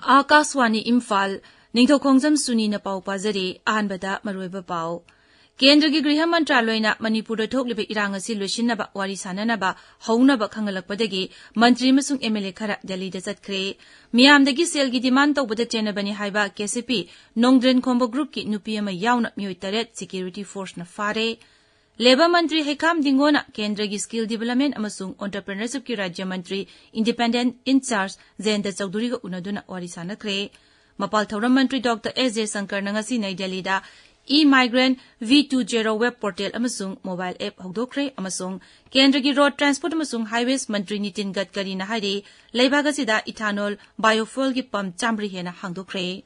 Akaswani Imphal, Ningthoukhongjam Suni na pau pazari, ahanbada maruiba pau. Kendra gi Griha Mantraloyna Manipurda thokliba irang asi loisinaba wari sananaba haunaba khangalakpadagi mantri amasung MLA khara Delhi da chatkre. Miyamdagi sel gi demand tawbada chenabani haiba KCP Nongthoukhongjam group ki nupi ama yauna mioi taret security force na fare. Labor Mantri Hekam Dingona Kendra gi skill development amasung entrepreneurship ki Rajya Mantri independent in charge Zenda Chowdhury ga unaduna wari sanakre. Mapal Thauram Mantri Dr. S.J. Sankar ngasi Nai Delhi da E-Migrant V20 web portal amasung mobile app hogdokre amasung Kendra gi road transport amasung highways Mantri Nitin Gadkari na hairi leibaga sida ethanol biofuel gi pump chamri hena hangdokre.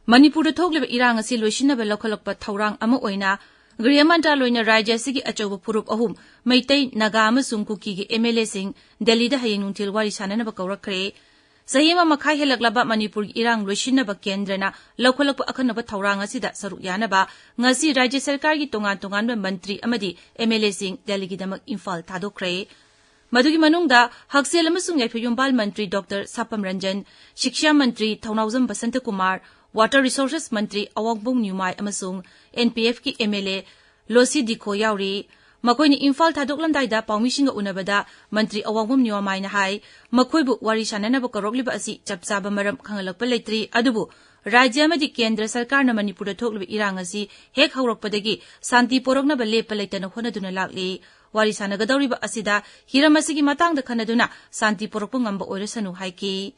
Manipurda thokleba irang asi loisinaba lokholokpa thaurang ama oina Griha Mantraloyna Rajya sigi achoba purup ahum Maitai Naga amasung Kuki gi MLA sing Delhi da hayeng nungthil wari sananaba kaurakre. Sahima makhai helaklaba Manipur gi irang loisinaba kendrana lokholokpa akhanaba thaurang asida saruk yanaba ngasi Rajya Sarkar gi tongan mantri amadi MLA sing Delhi gi damak Imphal thadokre. Madugi manungda Haksel amasung Yaiphyumbal Mantri Dr. Sapam Ranjan, Shiksha Mantri Thaunawjam Basanta Kumar, Water Resources Mantri Awangbong Nyumai amasung NPF ki MLA Losi Dikho yauri makoini Imphal thadoklamdaida paumisinga unabada Mantri Awangbong Nyumai na hai makoibu wari sananaba karogliba asi chapchaba maram khangalakpa leitri adubu Rajya amadi Kendra Sarkar na Manipurda thokliba irang asi hek haurakpadagi santi poroknaba lepa leitana honaduna lakli wari sanagadawriba asida hiramasigi matangda khanaduna santi porokpa ngamba oirasanu haiki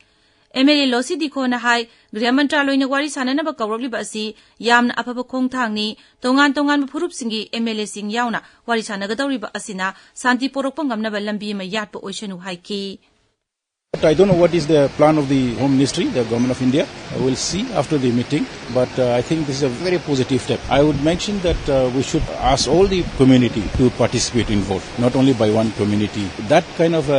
MLA Losi Dikho na hai Griha Mantraloyna wari sananaba kaurokliba asi yamna afaba khongthangni tongan phurup singi MLA sing yauna wari sanagadawriba asina santi porokpa ngamnaba lambi ma yatpa oisanu haiki. I don't know what is the plan of the Home Ministry, the Government of India. We'll see after the meeting, but I think this is a very positive step. I would mention that we should ask all the community to participate involved, not only by one community. That kind of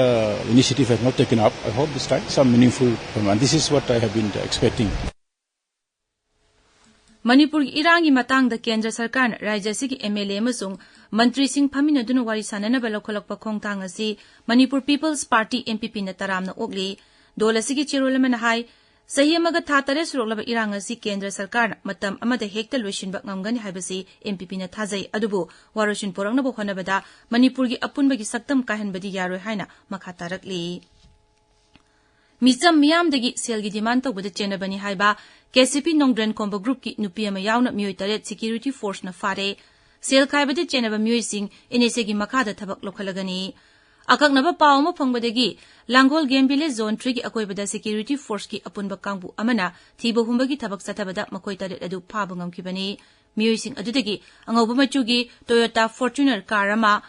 initiative has not taken up. I hope this time some meaningful, and this is what I have been expecting. Manipur irangi matang da Kendra Sarkar Rajya sigi MLA amasung Mantri Singh Phaminaduna wari sananaba lokholokpa khongthang asi Manipur People's Party MPP na taramna okli dola sigi chirolama na hai sahi amaga tha tare suroklaba irang asi Kendra Sarkar matam amada hekta loisinba ngamgani haibasi MPP na thajai adubu waroshin porangna bo honabada Manipur gi apunbagi saktam kahenbadi yaroi haina makha tarakli. Mizam miyamdagi selgi demand tawbada chenabani haiba KCP Nongthoukhongjam group ki nupi ama yauna mioi taret security force na fare sel khaibada chenaba mioi sing inese gi makhada thabak lokhalagani akaknaba pawma phangbadagi Langgol Game Village Zone 3 gi akoibada security force ki apunba kangbu amana thiba humbagi thabak sathabada makoi taret adu phaba ngamkibani mioi sing adudagi angauba machugi Toyota Fortuner car ama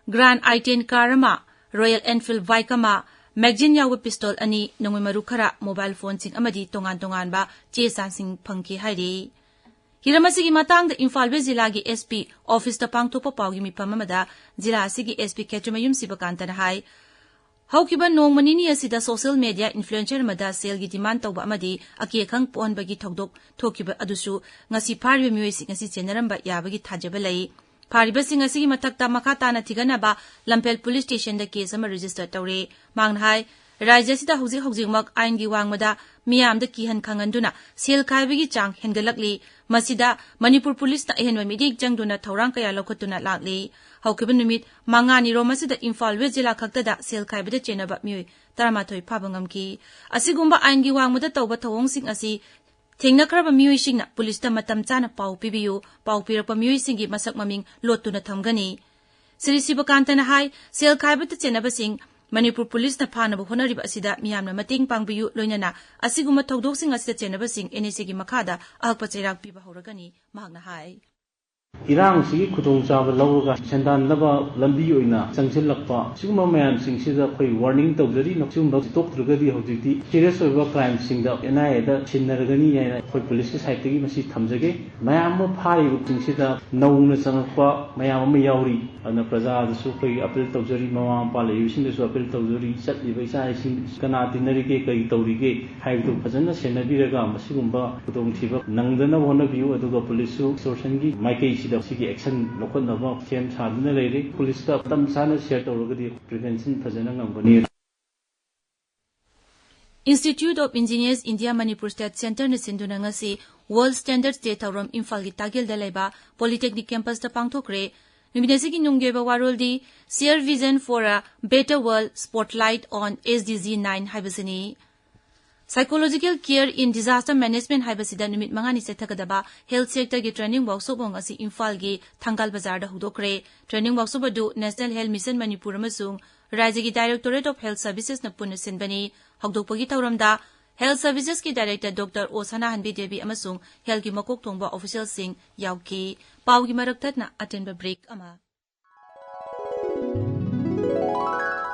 Grand i10 car ama Royal Enfield bike ama Magazine yawa pistol ani nangoi maru khara mobile phone sing amadi tongan ba che san sing phangki hairi hiramasigi matang da Imphal West Zilla gi SP office ta pangthopa pawgi mifam amada Zilla asigi SP Khetramayum Sibakanta na hai haukiba nongmanini asida social media influencer mada sale gi demand tawba amadi akikhang ponbagi thogdok thokiba adusu ngasi phariba mioi sing ngasi chenaramba yabagi thajaba lai Phariba sing asigi mathakta makata na thiganaba Lampel police station da case ama register tawre mangnhai Rajya sida hojik mak ain gi wangmada miyam da kihan khanganduna sel khaibagi chang hengalakli masida Manipur police na ehenwa midik jangduna thorang kaya lokotuna lakli haukiba numit mangani ro masida Imphal West Zilla khakta da sel khaibada chenaba mioi taramathoi phabangamki asigumba ain gi wangmada tawba thawong sing asi Thengnakraba mioi singna police ta matam chana pau pibiyu pau pirakpa mioi singi masak maming lotuna thamgani Sri Sibakanta na hai sel khaibata chenaba sing Manipur police na phanaba honariba asida miyamna mating pangbiyu loinana asiguma thodok sing asida chenaba sing NSA gi makhada ahakpa chairak piba horagani mahakna hai इरांग सिगी खुदोंग चाब लौरगा सेंदान नबा लंबी ओइना चंगसिलक्पा सिगुम मयाम सिंगसिदा खै warning तौजरी नक्सुम तोक्त्रगदी हौजिकती serious ओइबा crime सिंगदा NIA दा सिन्नरगनी याना खै police की side तगी मसी थमजगे मयाम फारि सिंगसिदा नौना चंगक्पा मयाम अमा यावरी अना प्रजादसु खै अपील तौजरी ममा पाले युसिंदसु अपील तौजरी चटलिबा इसा सिंग कना तिनरिगे कै तौरिगे हाइबदु फजना सेनबिरगा मसिगुम्बा खुदोंथिबा नंगदना होनबियु अदुगा पुलिसु सोर्सनगी माइकै सिगी एक्शन लौखनबा सेम सादना लेरे पुलिस का तम साना शेयर तौरगदी प्रिवेंशन फजना ngambani Institute of Engineers India Manipur State Center na sinduna ngasi World Standard State Tauram Imphal gi tagil da laiba Polytechnic Campus ta pangthokre numinasi gi nunggeba waroldi Share Vision for a Better World Spotlight on SDG 9 haibasini Psychological Care in Disaster Management haibasida numit mangani sethagadaba health sector gi training workshop ngasi Imphal gi Thangal Bazar da hudokre training workshop adu National Health Mission Manipur amasung Rajya gi Directorate of Health Services na punna sinbani hokdokpagi tauramda Health Services ki Director Dr. Osana Hanbi Devi amasung health gi makok thongba official sing yauki pau gi maraktat na attend break ama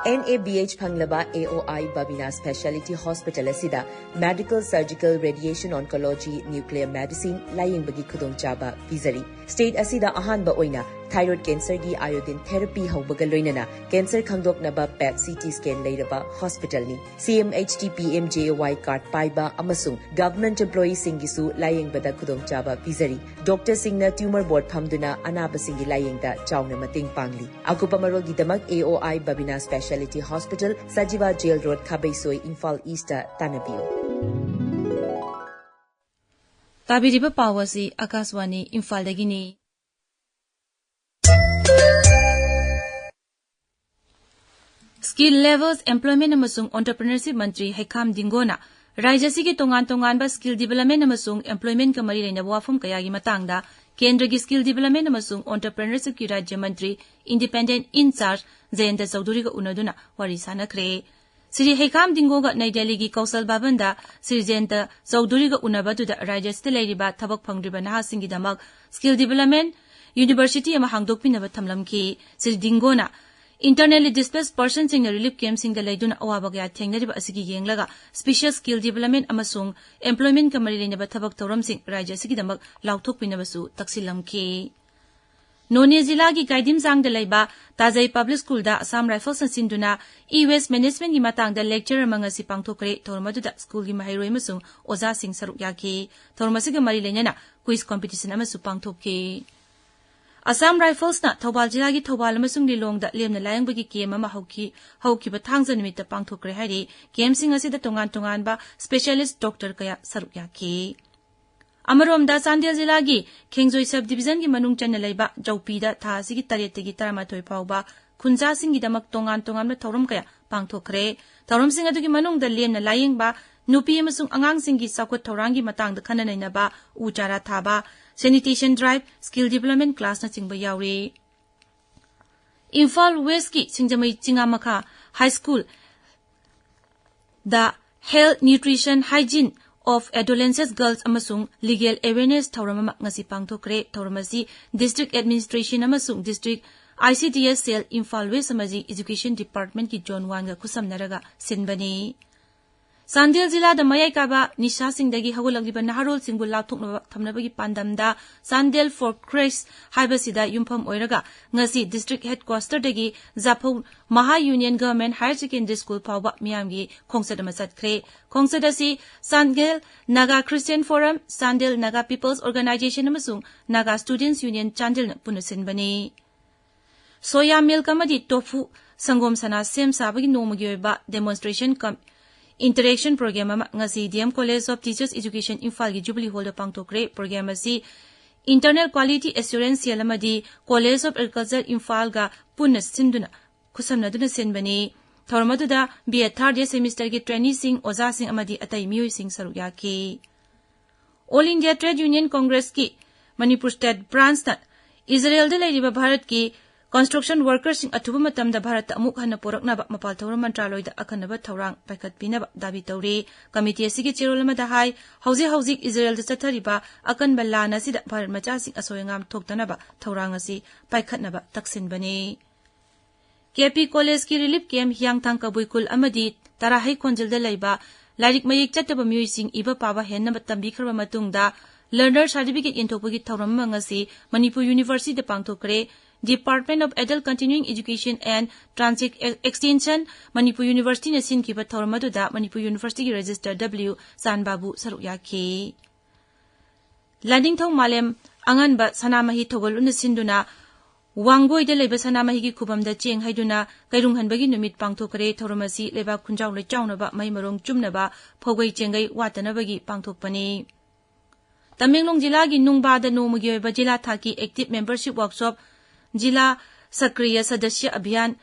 NABH Phanglaba AOI Babina Specialty Hospital asida Medical Surgical Radiation Oncology Nuclear Medicine laying bagi khudong chaba pizari State asida ahanba oina thyroid cancer gi iodine therapy haubaga loinana cancer khangdoknaba PET CT scan leiraba hospital ni CMHT PMJY card paiba amasung government employee singisu laying bada khudong chaba pizari Dr. Singna tumor board phamduna anaba singi laying da chawna mating pangli akupa marol gi damak AOI Babina Specialty Hospital Sajiva Jail Road Khabaisoi Imphal East Tanabiu Tabiriba Pawasi Akaswani Imphal dagini Skill Levels Employment amasung Entrepreneurship Mantri Haikam Dingona Rajya gi tongan ba skill development amasung employment ka mari leina wafum kaya gi matangda Kendra gi skill development amasung entrepreneurship ki Rajya Mantri Independent In Charge Jayanta Chaudhuri ga unaduna wari sanakre Sri Haikam Dingoga Nai Delhi gi Kausal Babanda Sri Jayanta Chaudhuri ga unabadu da Rajya sta leiriba thabak phangriba naha singi damak skill development University ama hangdokpinaba thamlamki Sri Dingona Internally displaced persons sing relief camp sing the laiduna awabagya thengnariba asigi yenglaga special skill development amasung employment kamari lenaba thabak tawram sing rajya sigi damak lauthokpinabasu taksilamki None Zilla gi Gaidim Sang de Laiba Tajai Public School da Assam Rifles sinduna e-waste management gi matang da lecturer mangasi pangthokre thormadu da school gi mahairoi amasung oza sing saruk yaki thormasiga mari lenyana quiz competition amasu pangthokki Assam Rifles na Thobal Jilla gi Thobal amasung Lilong da lemna layang game ama hauki ba thangja nimita pangthokre hari game sing asida tongan ba specialist doctor kaya saruk yaki Amarom da Sandhya Jilla gi Khengzoi sub division gi manung channa laiba Jaupi da tha sigi taret gi taramathoi phawba khunja sing gi damak tongan na thorum kaya pangthokre thorum sing adu gi manung da lemna layang ba nupi amasung angang sing gi sakot thorang gi matang da khana naina ba uchara thaba sanitation drive skill development class na chingba yauri Imphal West ki Singjamai Chingamakha High School the Health Nutrition Hygiene of Adolescent Girls amasung legal awareness thawramama ngasi pangthokre thawramasi district administration amasung district ICDS cell Imphal West amaji education department ki John 1 ga khusamnaraga sinbani Sandhya Jilla da Mayai Kaba Nisha Singh dagi hagulagiba naharol singbu lauthokna thamnabagi pandamda Sandel for Christ haibasida yumpham oiraga ngasi district headquarter dagi Zapho Maha Union Government Higher Secondary School pawba miyamgi khongsada masatkre khongsada si Sandel Naga Christian Forum Sandel Naga People's Organization amasung Naga Students Union Chandel punusin bani Soya milk amadi tofu sangom sana sem sabagi nomagi oiba demonstration Interaction program ngasi DM College of Teachers Education Imphal gi Jubilee Hall da pangtokre program asi Internal Quality Assurance Yalamadi College of Agriculture Imphal ga punna sinduna khusamna duna senbani thormadu da BA third year semester gi trainee sing oza sing amadi atai mioi sing sarukya ki All India Trade Union Congress ki Manipur State branch na Israel da leiriba Bharat ki construction workers sing athuba matamda Bharat amuk hana poraknaba mapal thawram mantraloida akhanaba thawrang paikhatpinaba dabi tawri committee asigi chirolama da hai hauji Israel da chathariba akan ballana sida Bharat macha sing asoyangam thoktanaba thawrang asi paikhatnaba taksinbani KP college ki relief camp hyangthang kabuikul amadi tarahai khonjilda laiba lairik mayik chataba miyoi sing iba paba henna tambi kharba matungda learner certificate inthokpagi thawram mangasi Manipur University da pangthokre Department of Adult Continuing Education and Transit Extension Manipur University na sinkiba thawramaduda Manipur University ki Register W Sanbabu saruyaki Ningthou Malem anganba sanamahi thogoluna sinduna Wangoi de leba sanamahi ki khubamda cheng haiduna kairunghanbagi numit pangthokre thawramasi leba khunjaw le chawnaba mai marong chumnaba phogoi chengai watanabagi pangthokpani Tamenglong jila gi nungbada nomagi oiba jila thaki active membership workshop Jila Sakriya Sadasya Abhiyan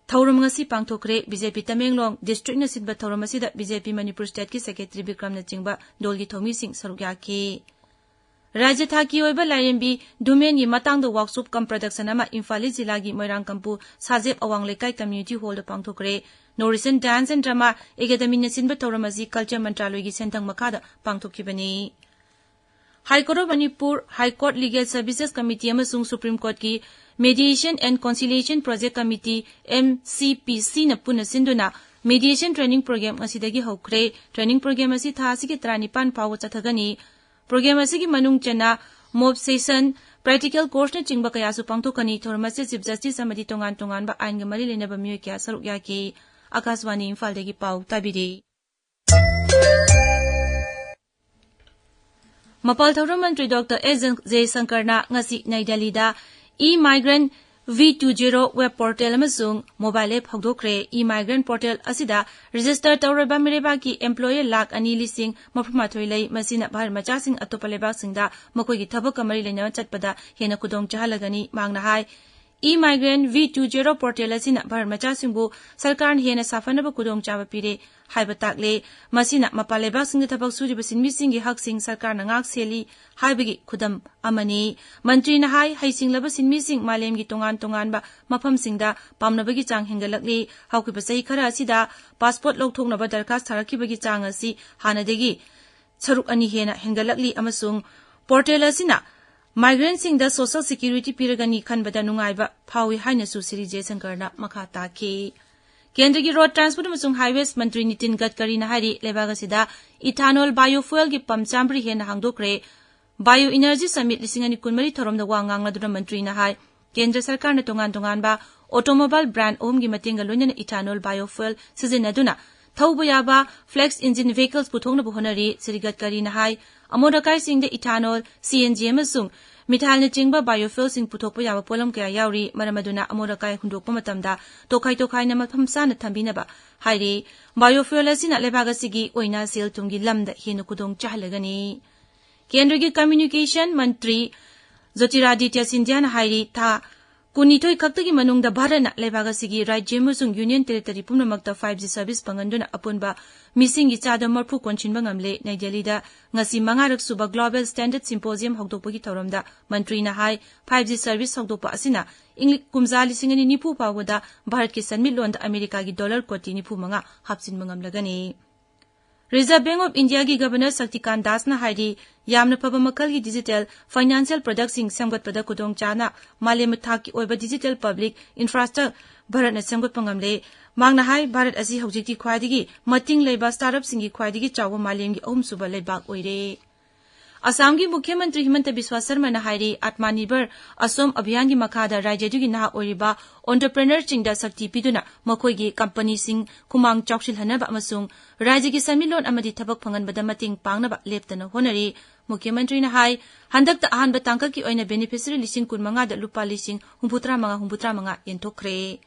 Thawram ngasi pangthokre BJP Tamenglong district na sidba thawram asida BJP Manipur state ki secretary Bikram na chingba dolgi thomi sing sarugyaki Rajya thaki oiba laimbi domain gi matangda workshop kam production ama Imphal jila gi Moirang kampu Sajep Awang Lekai community hall da pangthokre Norisen dance and drama academy na sinba thawram asi culture mantraloy gi sentang makada pangthokibani High Court of Manipur High Court Legal Services Committee amasung Supreme Court ki Mediation and Conciliation Project Committee MCPC na puna sinduna mediation training program asidagi hokre training program asi tha asigi 35 pawo chathagani program asigi manung chana mob session practical course na chingba kaya su pangthokani thormase chief justice amadi tongan ba ain ga mari lenaba myoy kya sarukya ki Akashwani Imphal dagi pau tabiri Mapal Thawram Mantri Dr. S. Jaishankar na ngasi Nai Delhi da e-migrant V20 web portal amasung mobile app hogdokre e-migrant portal asida register tawraba mireba ki employer lakh ani lising maphumathoi lei masina Bharat macha sing atopa lebak singda makoi gi thabak kamari leina chatpada hena kudong chahalagani mangna hai e-migrant V20 portal asina Bharat macha singbu sarkar hena safanaba kudong chaba pire haibatakle masina mapalebak sing thabak suriba sinmi singi hak sing sarkar na ngak seli haibagi khudam amani mantri na hai haising laba sinmi sing malem gi tongan ba mafam singda pamnabagi chang hengalakli haukiba sei khara asida passport lokthoknaba darkhas tharakibagi chang asi hanadegi charuk ani hena hengalakli amasung portal asina migrant sing da social security piragani khanbada nungaiba phawi haina su Sri Jaishankar na makha taki Kendra ki road transport amasung highways mantri Nitin Gadkari na hari lebaga sida ethanol biofuel ki pump chambri hena hangdokre bio energy summit 2019 thorom da wangang na dura mantri na hai kendra sarkar na tongan ba automobile brand om gi matinga loina ethanol biofuel sizinaduna thauba yaba flex engine vehicles puthongna bohonari Sri Gadkari na hai amodakai sing da ethanol CNG amasung Mithal na chingba biofuel sing puthokpa yaba polam kaya yauri maramaduna amodakai hundokpa matamda tokai na mapham na thambinaba hairi biofuel asina lebaga sigi oina sel tumgi lamda henu kudong chahlagani Kendra ki communication mantri Jyotiraditya Sindhya na hairi tha kunithoi khaktagi manungda Bharana lebaga sigi rajya amasung union territory pumnamakta 5G service panganduna apunba missing gi chada marphu konchinba ngamle Nai Delhi da ngasi mangarak suba global standard symposium hogdokpagi thoramda mantri na hai 5G service hogdokpa asina ingli kumza lisingani nipu pawada Bharat ki sanmit londa America gi dollar koti nipu manga hapsin mangamlagani Reserve Bank of India ki Governor Saktikant Das na hairi yamna phaba makal ki digital financial products sing samgatpada kudong chana malem thak ki oiba digital public infrastructure Bharat na samgat pangamle mangna hai Bharat asi hojikti khwaidigi mating leiba startup singi khwaidigi chawa malem gi ahum suba leibak oire Assam ki Mukhyamantri Himanta Biswa Sarma na hairi Atmanirbhar Assam Abhiyan ki makhada rajya gi naha oriba entrepreneur chingda sakti piduna makoi gi company sing kumang chawshil hanaba amasung rajya gi samilon amadi thabak phangan bada mating pangnaba leptana honari Mukhyamantri na hai handak ta ahan batangka ki oina beneficiary lising kun manga da lupa lising humputra manga yenthokre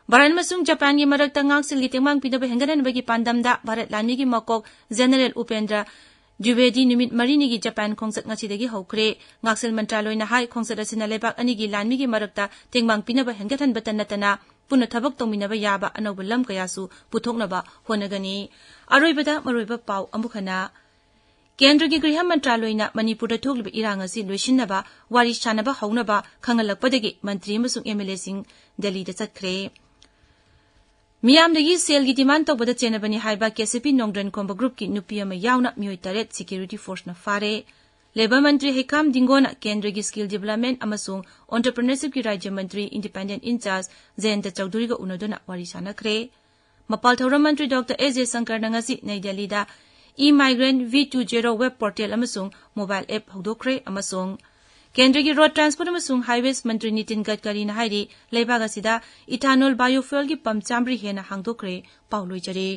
Bharat masung Japan gi marakta ngaksil gi tengmang pidaba henganan bagi pandamda Bharat lani gi makok General Upendra Jubedi numit marini gi Japan khongsat ngasidagi hokre ngaksel mantraloy na hai khongsat asina lebak ani gi lanmi gi marakta tengmang pinaba hengathan batanatana puna thabak tongminaba yaba anoba lam kayasu puthoknaba honagani aroibada maroiba pau amukhana केंद्र की गृह मंत्रालयना मणिपुर थोकलिबा इरांग असि लोइसिनबा वारी सानबा हौनबा खंगलकपदगी मंत्री अमसुंग MLA Singh Delhi दा चटखरे मियामदगी cell की demand तौबदा चेनबनी हाइबा KCP नोंगड्रन कोंबा group की नुपी अमा यावना मियोय तरेट सिक्योरिटी फोर्स न फारे लेबर मंत्री हेकाम दिंगोना केंद्र की स्किल डेवलपमेंट अमसुंग एंटरप्रेन्योरशिप की राज्य मंत्री इंडिपेंडेंट इंचार्ज जयंत चौधरी का उनदुना वारी सानखरे मपाल थौरम मंत्री डॉक्टर एजे शंकर नंगसी नई दिल्ली दा ई माइग्रेंट V20 वेब पोर्टल अमसुंग मोबाइल ऐप हौदोखरे अमसुंग केंद्र की रोड ट्रांसपोर्ट अमसुंग हाईवेज मंत्री नितिन गडकरी ना हाइरी लेबाग असिदा इथानोल बायोफ्यूल की पंप चामरी हेना हांगदोखरे पाउलोइजरे